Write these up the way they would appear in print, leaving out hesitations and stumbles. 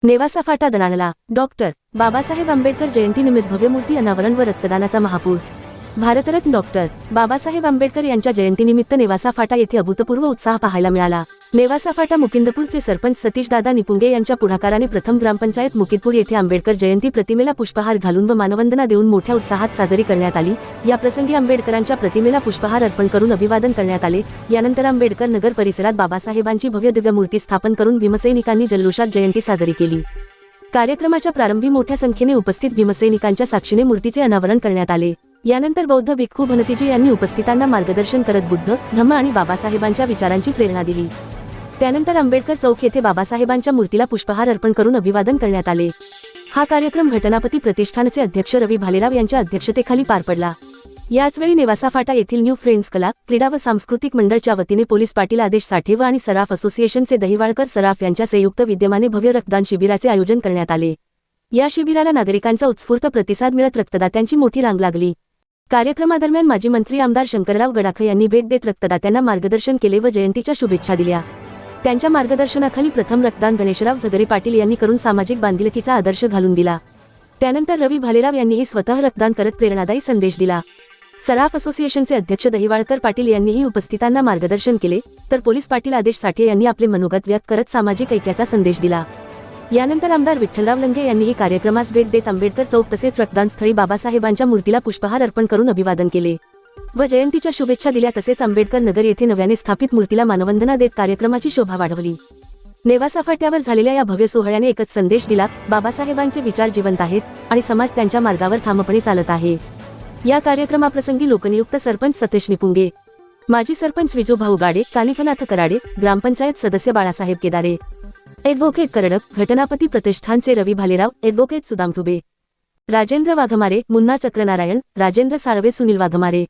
नेवासा फाटा दणाणला. Doctor Babasaheb Ambedkar जयंतीनिमित्त भव्य मूर्ती अनावरण व रक्तदानाचा महापूर. भारतरत्न डॉक्टर बाबासाहेब आंबेडकर यांच्या जयंतीनिमित्त नेवासा फाटा येथे अभूतपूर्व उत्साह पाहायला मिळाला. नेवासा फाटा मुकिंदपूरचे सरपंच सतीशदादा निपुंगे यांच्या पुढाकाराने प्रथम ग्रामपंचायत मुकिंदपूर येथे आंबेडकर जयंती प्रतिमेला पुष्पहार घालून व मानवंदना देऊन मोठ्या उत्साहात साजरी करण्यात आली. या प्रसंगी आंबेडकरांच्या प्रतिमेला पुष्पहार अर्पण करून अभिवादन करण्यात आले. यानंतर आंबेडकर नगर परिसरात बाबासाहेबांची भव्य दिव्य मूर्ती स्थापन करून भीमसैनिकांनी जल्लोषात जयंती साजरी केली. कार्यक्रमाच्या प्रारंभी मोठ्या संख्येने उपस्थित भीमसैनिकांच्या साक्षीने मूर्तीचे अनावरण करण्यात आले. यानंतर बौद्ध भिक्खू भनतीजी यांनी उपस्थितांना मार्गदर्शन करत बुद्ध, धम्म आणि बाबासाहेबांच्या विचारांची प्रेरणा दिली. त्यानंतर आंबेडकर चौक येथे बाबासाहेबांच्या मूर्तीला पुष्पहार अर्पण करून अभिवादन करण्यात आले. हा कार्यक्रम घटनापती प्रतिष्ठानचे अध्यक्ष रवी भालेराव यांच्या अध्यक्षतेखाली पार पडला. याचवेळी नेवासा फाटा येथील न्यू फ्रेंड्स कला, क्रीडा व सांस्कृतिक मंडळच्या वतीने पोलीस पाटील आदेश साठे व आणि सराफ असोसिएशनचे दहिवाळकर सराफ यांच्या संयुक्त विद्यमाने भव्य रक्तदान शिबिराचे आयोजन करण्यात आले. या शिबिराला नागरिकांचा उत्स्फूर्त प्रतिसाद मिळत रक्तदात्यांची मोठी रांग लागली. कार्यक्रमादरम्यान माजी मंत्री आमदार शंकरराव गडाख यांनी भेट देत रक्तदात्यांना मार्गदर्शन केले व जयंतीच्या शुभेच्छा दिल्या. त्यांच्या मार्गदर्शनाखाली प्रथम रक्तदान गणेशराव झगरे पाटील यांनी करून सामाजिक बांधिलकीचा आदर्श घालून दिला. त्यानंतर रवी भालेराव यांनीही स्वतः रक्तदान करत प्रेरणादायी संदेश दिला. सराफ असोसिएशनचे अध्यक्ष दहिवाळकर पाटील यांनीही उपस्थितांना मार्गदर्शन केले, तर पोलीस पाटील आदेश साठे यांनी आपले मनोगत व्यक्त करत सामाजिक ऐक्याचा संदेश दिला. यानंतर आमदार विठ्ठलराव लंगे यांनीही कार्यक्रमास भेट देत आंबेडकर चौक तसेच रक्तदान स्थळी बाबासाहेबांच्या मूर्तीला पुष्पहार अर्पण करून अभिवादन केले व जयंतीच्या शुभेच्छा दिल्या. तसेच आंबेडकर नगर येथे नव्याने स्थापित मूर्तीला मानवंदना देत कार्यक्रमाची शोभा वाढवली. नेवासा फाट्यावर झालेल्या या भव्य सोहळ्याने एकच संदेश दिला, बाबासाहेबांचे विचार जिवंत आहेत आणि समाज त्यांच्या मार्गावर ठामपणे चालत आहे. या कार्यक्रमाप्रसंगी लोकनियुक्त सरपंच सतीश निपुंगे, माजी सरपंच विजूभाऊ गाडे, कानिफनाथ कराडे, ग्रामपंचायत सदस्य बाळासाहेब केदारे, ॲडव्होकेट करडक, घटनापती प्रतिष्ठानचे रवी भालेराव, ॲडव्होकेट सुदाम ठुबे, राजेंद्र वाघमारे, मुन्ना चक्रनारायण, राजेंद्र साळवे, सुनील वाघमारे,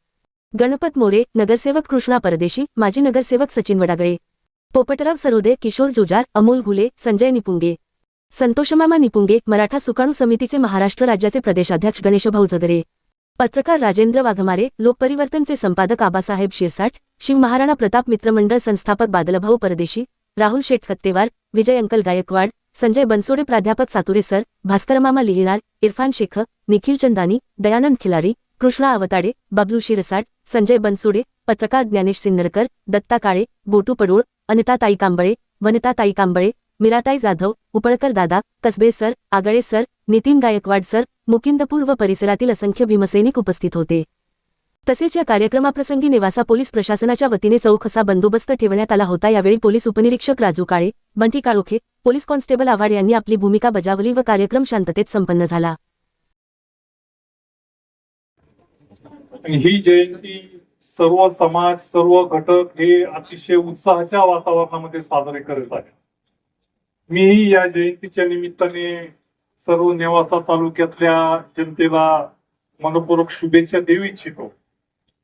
गणपत मोरे, नगरसेवक कृष्णा परदेशी, माजी नगरसेवक सचिन वडागळे, पोपटराव सरोदे, किशोर जुजार, अमोल घुले, संजय निपुंगे, संतोषमामा निपुंगे, मराठा सुकाणू समितीचे महाराष्ट्र राज्याचे प्रदेशाध्यक्ष गणेशभाऊ झगरे, पत्रकार राजेंद्र वाघमारे, लोकपरिवर्तनचे संपादक आबासाहेब शिरसाट, शिव महाराणा प्रताप मित्रमंडळ संस्थापक बादलभाऊ परदेशी, राहुल शेठ खत्तेवार, विजय अंकल गायकवाड, संजय बनसोडे, प्राध्यापक सातुरे सर, भास्करमामा लिहिणार, इरफान शेख, निखिल चंदानी, दयानंद खिलारी, कृष्णा अवताडे, बबलू शिरसाट, संजय बनसोडे, पत्रकार ज्ञानेश सिन्नरकर, दत्ता काळे, बोटू पडोळ, अनिताताई कांबळे, वनिताताई कांबळे, मीराताई जाधव, उपळकर दादा, कसबे सर, आगळे सर, नितीन गायकवाड सर, मुकिंदपूर व परिसरातील असंख्य भीमसैनिक उपस्थित होते. तसेच या कार्यक्रमाप्रसंगी नेवासा पोलीस प्रशासनाच्या वतीने चौक असा बंदोबस्त ठेवण्यात आला होता. यावेळी पोलीस उपनिरीक्षक राजू काळे, बंटी काळोखे, पोलीस कॉन्स्टेबल आव्हाड यांनी आपली भूमिका बजावली व कार्यक्रम शांततेत संपन्न झाला. ही जयंती सर्व समाज, सर्व घटक हे अतिशय उत्साहाच्या वातावरणामध्ये साजरे करत आहेत. मीही या जयंतीच्या निमित्ताने सर्व नेवासा तालुक्यातल्या जनतेला मनपूर्वक शुभेच्छा देऊ इच्छितो.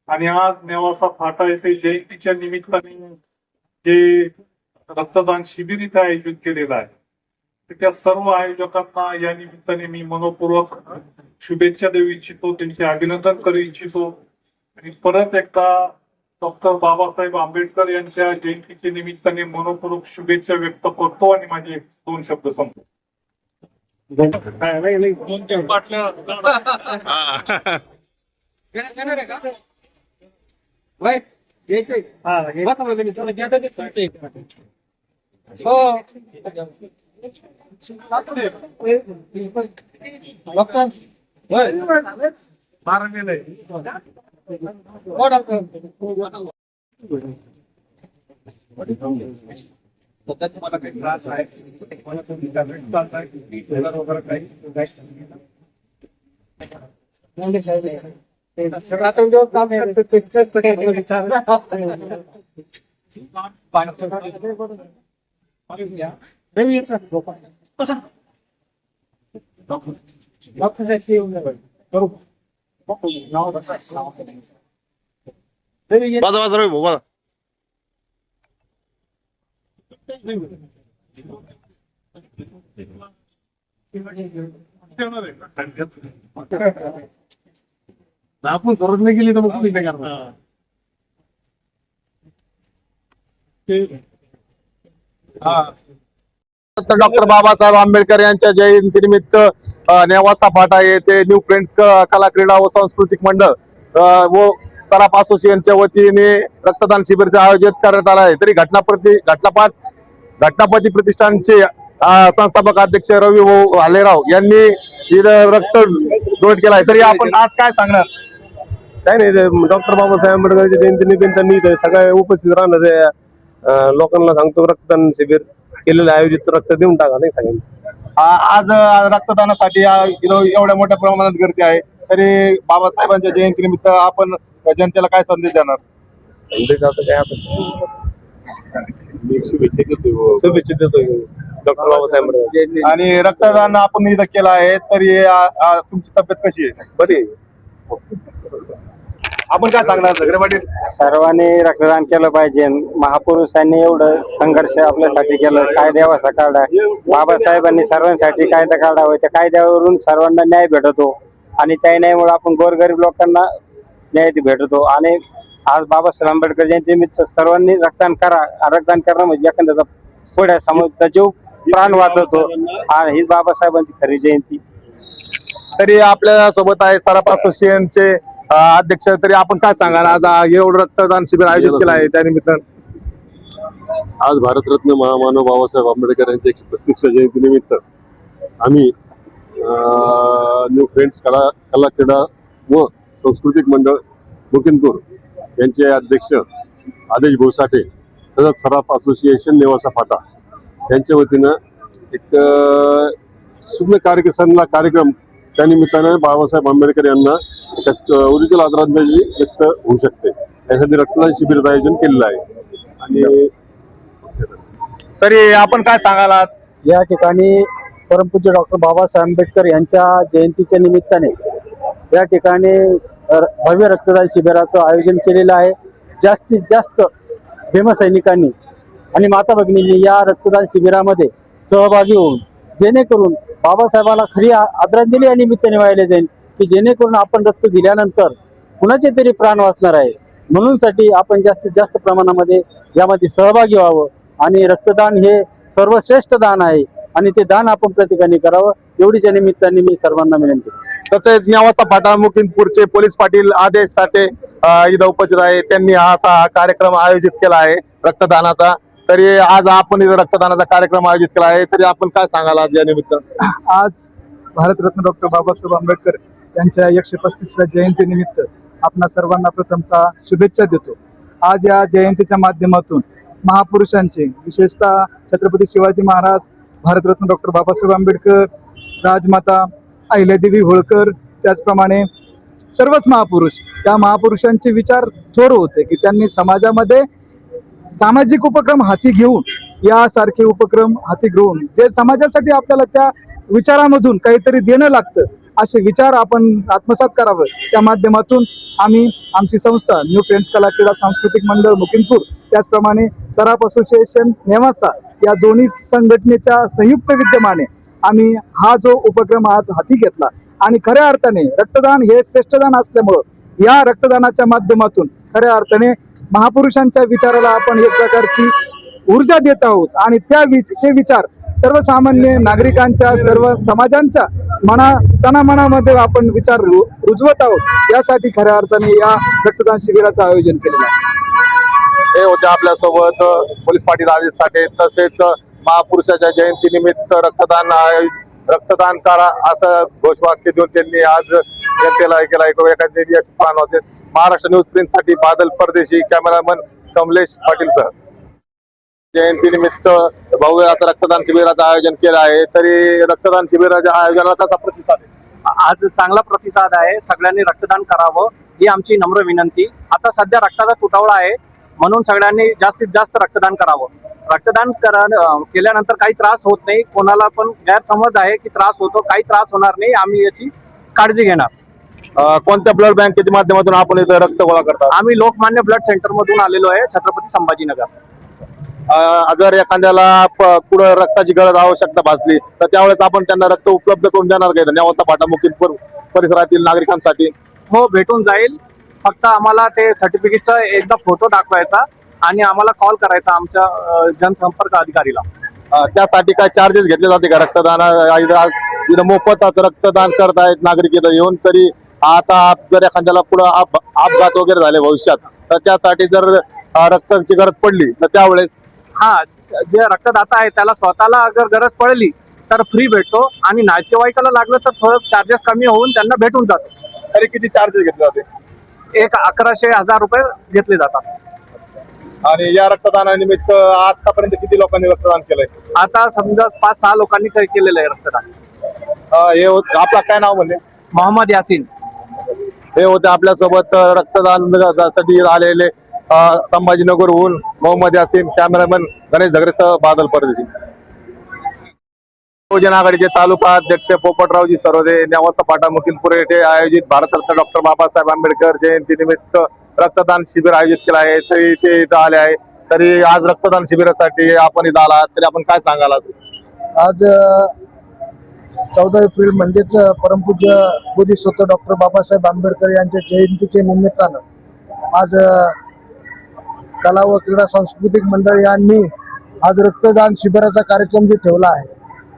आणि आज नेवासा फाटा येथे जयंतीच्या निमित्ताने जे रक्तदान शिबिर इथे आयोजित केलेलं आहे, तर त्या सर्व आयोजकांना या निमित्ताने मी मनपूर्वक शुभेच्छा देऊ इच्छितो, त्यांचे अभिनंदन करू इच्छितो. आणि परत एकदा डॉक्टर बाबासाहेब आंबेडकर यांच्या जयंतीच्या निमित्ताने मनपूर्वक शुभेच्छा व्यक्त करतो आणि माझे 2 शब्द संपतो. तुम्हाला काही त्रास आहे आपण सरळ नाही गेली तर मग कुठे काय करणार. तर डॉक्टर बाबासाहेब आंबेडकर यांच्या जयंतीनिमित्त नेवासा फाटा येथे न्यू फ्रेंड्स कला क्रीडा व सांस्कृतिक मंडळ व सराफ असोसिएशनच्या वतीने रक्तदान शिबिरचे आयोजित करण्यात आलं आहे. तरी घटनापती प्रतिष्ठानचे संस्थापक अध्यक्ष रवी भालेराव यांनी इथं रक्त डोनेट केला आहे. तरी आपण आज काय सांगणार? काय नाही, डॉक्टर बाबासाहेब आंबेडकरच्या जयंतीनिमित्त मी इथे सगळे उपस्थित राहणारे लोकांना सांगतो, रक्तदान शिबिर केलेलं आयोजित, रक्त देऊन टाका नाही सांगेल. आज रक्तदानासाठी एवढ्या मोठ्या प्रमाणात गर्दी आहे. तरी बाबासाहेबांच्या जयंतीनिमित्त आपण जनतेला काय संदेश देणार? संदेश आता काय आपण शुभेच्छा देतो डॉक्टर बाबासाहेब आंबेडकर. आणि रक्तदान आपण इथं केलं आहे. तरी तुमची तब्येत कशी आहे? बरी आहे. आपण काय सांगणार सगळे पाटील? सर्वांनी रक्तदान केलं पाहिजे. महापुरुषांनी एवढं संघर्ष आपल्यासाठी केलं, कायद्यावरचा काढा. बाबासाहेबांनी सर्वांसाठी कायदा काढावा, त्या कायद्यावरून सर्वांना न्याय भेटतो आणि त्या न्यायामुळे आपण गोरगरीब लोकांना न्याय भेटतो. आणि आज बाबासाहेब आंबेडकर जयंतीनिमित्त सर्वांनी रक्तदान करा. रक्तदान करणं म्हणजे एखाद्याचा थोड्या समाजाचा जीव प्राण वाचवतो आणि हीच बाबासाहेबांची खरी जयंती. तरी आपल्या सोबत आहे सराफ असोसिएशनचे अध्यक्ष. तरी आपण काय सांगा, आज एवढं रक्तदान शिबिर आयोजित केलं आहे त्यानिमित्त? आज भारतरत्न महामानव बाबासाहेब आंबेडकर यांच्या 135व्या जयंतीनिमित्त आम्ही न्यू फ्रेंड्स कला क्रीडा व सांस्कृतिक मंडळ मुकिंदपूर यांचे अध्यक्ष आदेश भोसाटे तसंच सराफ असोसिएशन नेवासा फाटा यांच्या वतीनं एक शुभ कार्यक्रम त्यानिमित्तानं बाबासाहेब आंबेडकर यांना ओरिजिनल आदरांजली व्यक्त होऊ शकते, यासाठी रक्तदान शिबिराचं आयोजन केलेलं आहे. आणि तरी आपण काय सांगाल आज? या ठिकाणी परमपूज्य डॉक्टर बाबासाहेब आंबेडकर यांच्या जयंतीच्या निमित्ताने या ठिकाणी भव्य रक्तदान शिबिराचं आयोजन केलेलं आहे. जास्तीत जास्त भीमसैनिकांनी आणि माता भगिनींनी या रक्तदान शिबिरामध्ये सहभागी होऊन जेणेकरून बाबासाहेबांना खरी आदरांजली या निमित्ताने वाहिली जाईल, की जेणेकरून आपण रक्त दिल्यानंतर कुणाचे तरी प्राण वाचणार आहे. म्हणून साठी आपण जास्तीत जास्त प्रमाणामध्ये यामध्ये सहभागी व्हावं आणि रक्तदान हे सर्वश्रेष्ठ दान आहे आणि ते दान आपण प्रत्येकाने करावं, एवढीच्या निमित्ताने मी सर्वांना विनंती करतो. तसेच नेवासा फाटा मुकिंदपूरचे पोलीस पाटील आदेश साठे इथं उपस्थित आहे. त्यांनी असा कार्यक्रम आयोजित केला आहे रक्तदानाचा. तरी आज आपण इथं रक्तदानाचा कार्यक्रम आयोजित केला आहे. तरी आपण काय सांगाल आज या निमित्त? आज भारतरत्न डॉक्टर बाबासाहेब आंबेडकर यांच्या 135व्या जयंतीनिमित्त आपणा सर्वांना प्रथमतः शुभेच्छा देतो. आज या जयंतीच्या माध्यमातून महापुरुषांचे, विशेषतः छत्रपती शिवाजी महाराज, भारतरत्न डॉक्टर बाबासाहेब आंबेडकर, राजमाता अहिल्यादेवी होळकर, त्याचप्रमाणे सर्वच महापुरुष, त्या महापुरुषांचे विचार थोर होते की त्यांनी समाजामध्ये सामाजिक उपक्रम हाती घेऊन, यासारखे उपक्रम हाती घेऊन जे समाजासाठी आपल्याला त्या विचारामधून काहीतरी देणं लागतं, असे विचार आपण आत्मसात करावं. त्या माध्यमातून आम्ही आमची संस्था न्यू फ्रेंड्स कला क्रीडा सांस्कृतिक मंडळ मुकिंदपूर, त्याचप्रमाणे सराफ असोसिएशन नेवासा या दोन्ही संघटनेच्या संयुक्त विद्यमाने आम्ही हा जो उपक्रम आज हाती घेतला. आणि खऱ्या अर्थाने रक्तदान हे श्रेष्ठदान असल्यामुळं या रक्तदानाच्या माध्यमातून खऱ्या अर्थाने महापुरुषांच्या विचाराला आपण एक प्रकारची ऊर्जा देत आहोत आणि ते विचार सर्वसामान्य नागरिकांच्या, सर्व समाजांच्या तनामनामध्ये आपण विचार रुजवत आहोत. यासाठी खऱ्या अर्थाने या रक्तदान शिबिराचं आयोजन केलेलं आहे. हे होते आपल्यासोबत पोलीस पाटील आदेश साठे. तसेच महापुरुषाच्या जयंतीनिमित्त रक्तदान करा असं घोषवाक्य देऊन त्यांनी आज जनतेला केला. महाराष्ट्र न्यूज प्रिंटसाठी बादल परदेशी, कॅमेरामन कमलेश पाटील सर. जयंतीनिमित्त भव्य असं रक्तदान शिबिराचं आयोजन केलं आहे. तरी रक्तदान शिबिराच्या आयोजनाला कसा प्रतिसाद आहे? आज चांगला प्रतिसाद आहे. सगळ्यांनी रक्तदान करावं ही आमची नम्र विनंती. आता सध्या रक्ताचा तुटवडा आहे, म्हणून सगळ्यांनी जास्तीत जास्त रक्तदान करावं. रक्तदान केल्यानंतर काही त्रास होत नाही. कोणाला पण गैरसमज आहे की त्रास होतो, काही त्रास होणार नाही. आम्ही याची काळजी घेणार. कोणत्या ब्लड बँकेच्या माध्यमातून आपण इथं रक्त गोळा करता? आम्ही लोकमान्य ब्लड सेंटर मधून आलेलो आहे, छत्रपती संभाजीनगर. जर एखाद्याला पुढे रक्ताची गरज आवश्यकता भासली तर त्यावेळेस आपण त्यांना रक्त उपलब्ध करून देणार का नेवासा फाटा मुकिंदपूर परिसरातील नागरिकांसाठी? हो, भेटून जाईल. फक्त आम्हाला ते सर्टिफिकेटचा एकदा फोटो दाखवायचा आणि आम्हाला कॉल करायचा आमच्या जनसंपर्क अधिकारीला. त्यासाठी काय चार्जेस घेतले जाते का रक्तदान इथं मोफतच रक्तदान करत आहेत नागरिक इथं येऊन. तरी आता जर एखाद्याला पुढे अपघात वगैरे झाले भविष्यात तर त्यासाठी जर रक्ताची गरज पडली तर त्यावेळेस हा, जे रक्तदाता आहे त्याला स्वतःला अगर गरज पडली तर फ्री भेटतो आणि नातेवाईकाला लागलं तर थोडं चार्जेस कमी होऊन त्यांना भेटून जातो. तरी किती चार्जेस घेतले जाते? एक 1100-1000 रुपये घेतले जातात. आणि या रक्तदानानिमित्त आतापर्यंत किती लोकांनी रक्तदान केलंय? आता समजा 5-6 लोकांनी केलेलं आहे रक्तदान. हे आपला काय नाव म्हणले? मोहम्मद यासीन. हे होते आपल्यासोबत रक्तदानासाठी आलेले संभाजीनगरहून मोहम्मद यासीन, कॅमेरामॅन गणेश झगरेसह बादल परदेशी. बहुजन आघाडीचे तालुका अध्यक्ष पोपटरावजी सरोदे, नेवासा फाटा मुकिंदपूर येथे आयोजित भारतरत्न डॉक्टर बाबासाहेब आंबेडकर जयंती निमित्त रक्तदान शिबिर आयोजित केलं आहे. तरी ते इथं आले आहे. तरी आज रक्तदान शिबिरासाठी आपण इथं आलात, तरी आपण काय सांगाल? आज 14 एप्रिल म्हणजेच परमपूज्य बोधिसत्व डॉक्टर बाबासाहेब आंबेडकर यांच्या जयंतीच्या निमित्तानं आज कला व क्रीडा सांस्कृतिक मंडळ यांनी आज रक्तदान शिबिराचा कार्यक्रम जो ठेवला आहे,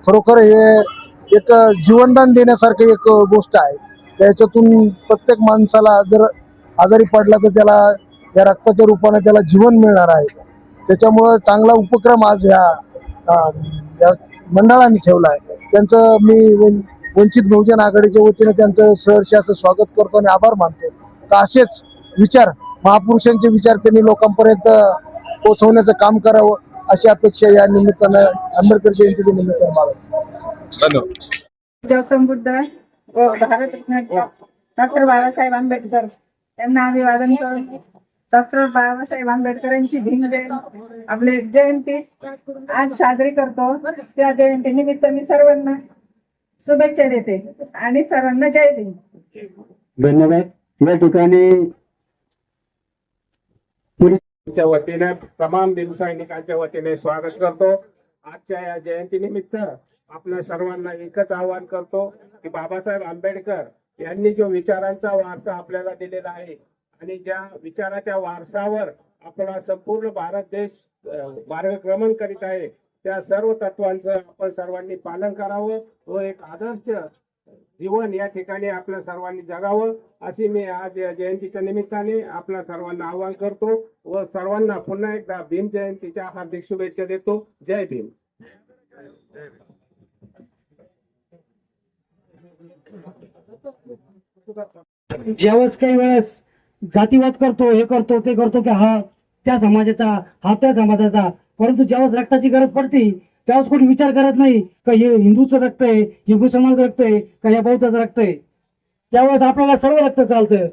खरोखर हे एक जीवनदान देण्यासारखी एक गोष्ट आहे. त्याच्यातून प्रत्येक माणसाला जर आजारी पडला तर त्याला या रक्ताच्या रूपाने त्याला जीवन मिळणार आहे. त्याच्यामुळं चांगला उपक्रम आज या मंडळाने ठेवला आहे. त्यांचं मी वंचित बहुजन आघाडीच्या वतीने त्यांचं सहर्ष असं स्वागत करतो आणि आभार मानतो. का असेच विचार, महापुरुषांचे विचार त्यांनी लोकांपर्यंत पोहोचवण्याचं काम करावं अशी अपेक्षा या निमित्तानं आंबेडकर जयंतीच्या निमित्तानं मला. धन्यवाद. गौतम बुद्ध व भारतरत्न डॉक्टर बाबासाहेब आंबेडकर यांना अभिवादन करून डॉक्टर बाबासाहेब आंबेडकरांची आपली जयंती आज साजरी करतो. त्या जयंती निमित्त मी सर्वांना शुभेच्छा देते आणि सर्वांना जय भीम. धन्यवाद. या ठिकाणी च्या वतीने तमाम भीमसैनिकांच्या वतीने स्वागत करतो. आजच्या या जयंतीनिमित्त आपल्या सर्वांना एकच आवाहन करतो की बाबासाहेब आंबेडकर यांनी जो विचारांचा वारसा आपल्याला दिलेला आहे आणि ज्या विचाराच्या वारसावर आपला संपूर्ण भारत देश मार्गक्रमण करीत आहे, त्या सर्व तत्वांचं आपण सर्वांनी पालन करावं व एक आदर्श जीवन या ठिकाणी आपल्या सर्वांनी जगावं अशी मी आज या जयंतीच्या निमित्ताने आपल्या सर्वांना आवाहन करतो व सर्वांना पुन्हा एकदा भीम जयंतीच्या हार्दिक शुभेच्छा देतो. जय भीम. ज्यावेळेस काही वेळेस जातीवाद करतो, हे करतो, ते करतो की हा त्या समाजाचा, हा त्या समाजाचा, परंतु ज्यावेळेस रक्ताची गरज पडते त्यावेळेस कोणी विचार करत नाही का हे हिंदूचं रक्त आहे, हे मुसलमानाचं रक्त आहे, का या बौद्धाचं रक्त आहे. त्यावेळेस आपल्याला सर्व रक्त चालतं.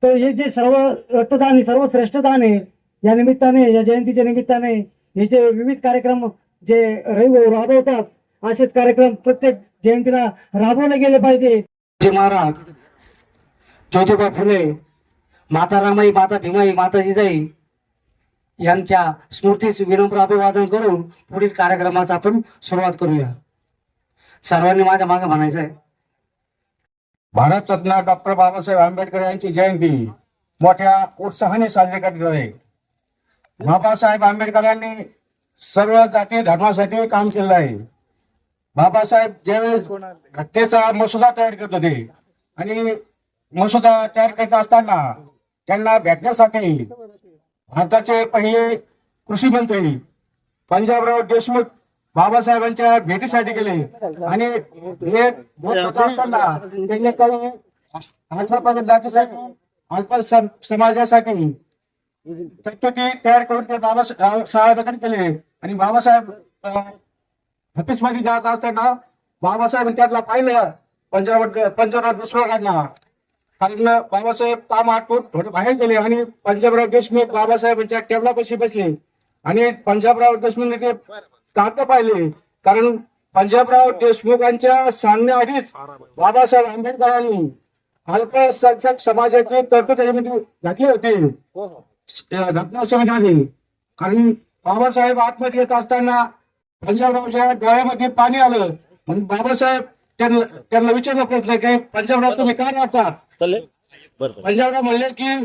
तर हे जे सर्व रक्तदान हे सर्व श्रेष्ठ दान आहे. या निमित्ताने, या जयंतीच्या निमित्ताने हे जे विविध कार्यक्रम जे राबवतात, असेच कार्यक्रम प्रत्येक जयंतीला राबवले गेले पाहिजे. महाराज ज्योतिबा फुले, माता रामाई, माता भीमाई, माता जिजाई यांच्या स्मृतीस विनम्र अभिवादन करून पुढील कार्यक्रमाचा आपण सुरुवात करूया. सर्वांनी माझ्या मागे म्हणायचं आहे. भारतरत्न डॉक्टर बाबासाहेब आंबेडकर यांची जयंती मोठ्या उत्साहाने साजरी करण्यात आहे. बाबासाहेब आंबेडकर यांनी सर्व जाती धर्मासाठी काम केलं आहे. बाबासाहेब ज्यावेळेस घटनेचा मसुदा तयार करत होते आणि मसुदा तयार करत असताना त्यांना भेटण्यासाठी भारताचे पहिले कृषी मंत्री पंजाबराव देशमुख बाबासाहेबांच्या भेटीसाठी गेले आणि असताना त्यांनी काही अल्प जातीसाठी, अल्प समाजासाठी तरतुदी तयार करून ते बाबासाहेबांकडे केले आणि बाबासाहेब ऑफिस मध्ये जात असताना बाबासाहेब त्यातला पाहिलं पंजाबराव देशमुखांना. कारण बाबासाहेब काम आटपून थोडे बाहेर गेले आणि पंजाबराव देशमुख बाबासाहेबांच्या टेबलापाशी बसले आणि पंजाबराव देशमुख ते कागद पाहिले. कारण पंजाबराव देशमुखांच्या सांगण्याआधीच बाबासाहेब आंबेडकरांनी अल्पसंख्याक समाजाची तरतूद त्याच्यामध्ये घातली होती घटना समितीमध्ये. कारण बाबासाहेब आतमध्ये येत असताना पंजाबरावच्या डोळ्यामध्ये पाणी आलं म्हणून बाबासाहेब त्यांना विचारला प्रश्न की पंजाबराव तुम्ही काय राहता? पंजाबराव म्हणले की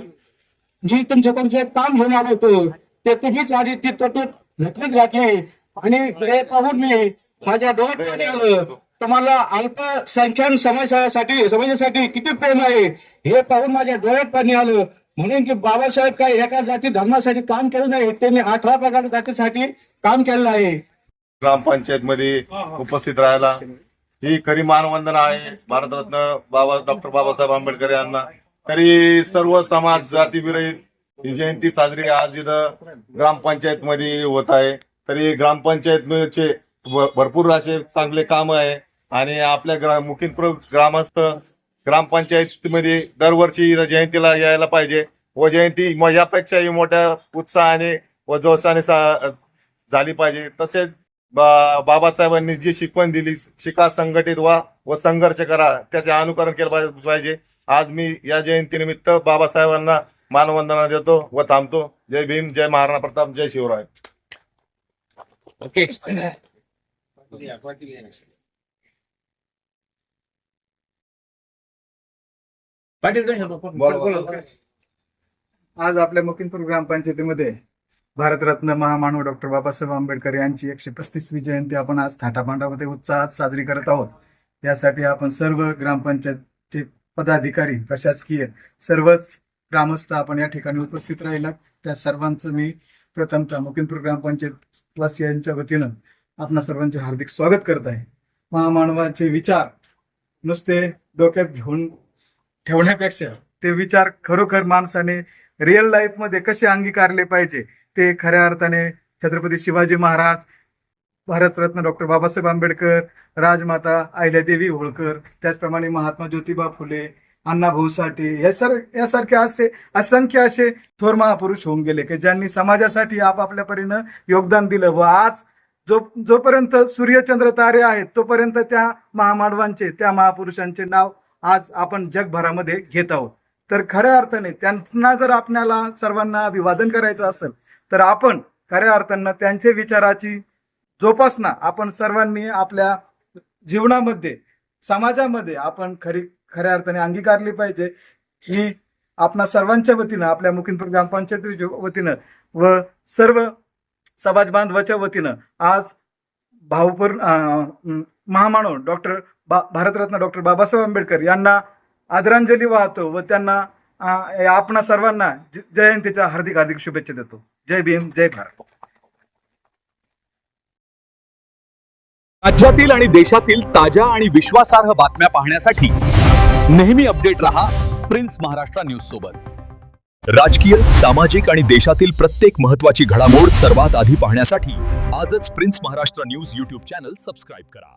जी तुमच्याकडचे काम घेऊन आलो होतो ते तुम्हीच आधी ती तरतूद घटनेत घातली आणि हे पाहून मी माझ्या डोळ्यात पाणी आलं. तुम्हाला अल्पसंख्याक समाजासाठी किती प्रेम आहे हे पाहून माझ्या डोळ्यात पाणी आलं. म्हणून की बाबासाहेब काही एका जाती धर्मासाठी काम केलं नाही, त्यांनी 18 प्रकार जातीसाठी काम केलं आहे. ग्रामपंचायत मध्ये उपस्थित राहायला ही खरी मानवंदना आहे भारतरत्न डॉक्टर बाबासाहेब आंबेडकर यांना. तरी सर्व समाज जातीविरहित ही जयंती साजरी आज इथं ग्रामपंचायत मध्ये होत आहे. तरी ग्रामपंचायतचे भरपूर असे चांगले काम आहे आणि आपल्या मुकिंदपूर ग्रामस्थ ग्रामपंचायतीमध्ये दरवर्षी जयंतीला यायला पाहिजे व जयंती यापेक्षाही मोठ्या उत्साहाने व जोशाने झाली पाहिजे. तसेच बाबासाहेबांनी जी शिकवण दिली, शिका, संघटित व्हा व संघर्ष करा, त्याचे अनुकरण केलं पाहिजे. आज मी या जयंतीनिमित्त बाबासाहेबांना मानवंदना देतो व थांबतो. जय भीम, जय महाराणा प्रताप, जय शिवराय. ओके. आज आपल्या मुकिंदपूर ग्रामपंचायतीमध्ये भारतरत्न महामानव डॉक्टर बाबासाहेब आंबेडकर यांची 135वी जयंती आपण आज थाटामाटामध्ये उत्साहात साजरी करत आहोत. यासाठी आपण सर्व ग्रामपंचायतचे पदाधिकारी, प्रशासकीय सर्वच ग्रामस्थ आपण या ठिकाणी उपस्थित राहिलात. त्या सर्वांचं मी प्रथमतः मुकिंदपूर ग्रामपंचायत वासियांच्या वतीनं आपणा सर्वांचे हार्दिक स्वागत करत आहे. महामानवाचे विचार नुसते डोक्यात घेऊन ठेवण्यापेक्षा ते विचार खरोखर माणसाने रिअल लाईफ मध्ये कसे अंगीकारले पाहिजे ते खऱ्या अर्थाने छत्रपती शिवाजी महाराज, भारतरत्न डॉक्टर बाबासाहेब आंबेडकर, राजमाता अहिल्यादेवी होळकर, त्याचप्रमाणे महात्मा ज्योतिबा फुले, अण्णाभाऊ साठे यासारखे असे असंख्य असे थोर महापुरुष होऊन गेले की ज्यांनी समाजासाठी आपापल्या परीनं योगदान दिलं. व आज जोपर्यंत सूर्यचंद्र तारे आहेत तोपर्यंत त्या महामानवांचे, त्या महापुरुषांचे नाव आज आपण जगभरामध्ये घेत आहोत. तर खऱ्या अर्थाने त्यांना जर आपल्याला सर्वांना अभिवादन करायचं असेल तर आपण खऱ्या अर्थानं त्यांचे विचाराची जोपासना आपण सर्वांनी आपल्या जीवनामध्ये, समाजामध्ये आपण खऱ्या अर्थाने अंगीकारली पाहिजे. ही आपणा सर्वांच्या वतीनं, आपल्या मुकिंदपूर ग्रामपंचायतीच्या वतीनं व सर्व समाज बांधवाच्या वतीनं आज महामानव डॉक्टर भारतरत्न डॉक्टर बाबासाहेब आंबेडकर यांना आदरांजली वाहतो व त्यांना आपणा सर्वांना जयंतीच्या हार्दिक हार्दिक शुभेच्छा देतो. जय भीम, जय भारत. राज्यातील आणि देशातील ताज्या आणि विश्वासार्ह बातम्या पाहण्यासाठी नेहमी अपडेट रहा प्रिन्स महाराष्ट्र न्यूज सोबत. राजकीय, सामाजिक आणि देशातील प्रत्येक महत्त्वाची घडामोड सर्वात आधी पाहण्यासाठी आजच prince Maharashtra news YouTube channel subscribe करा.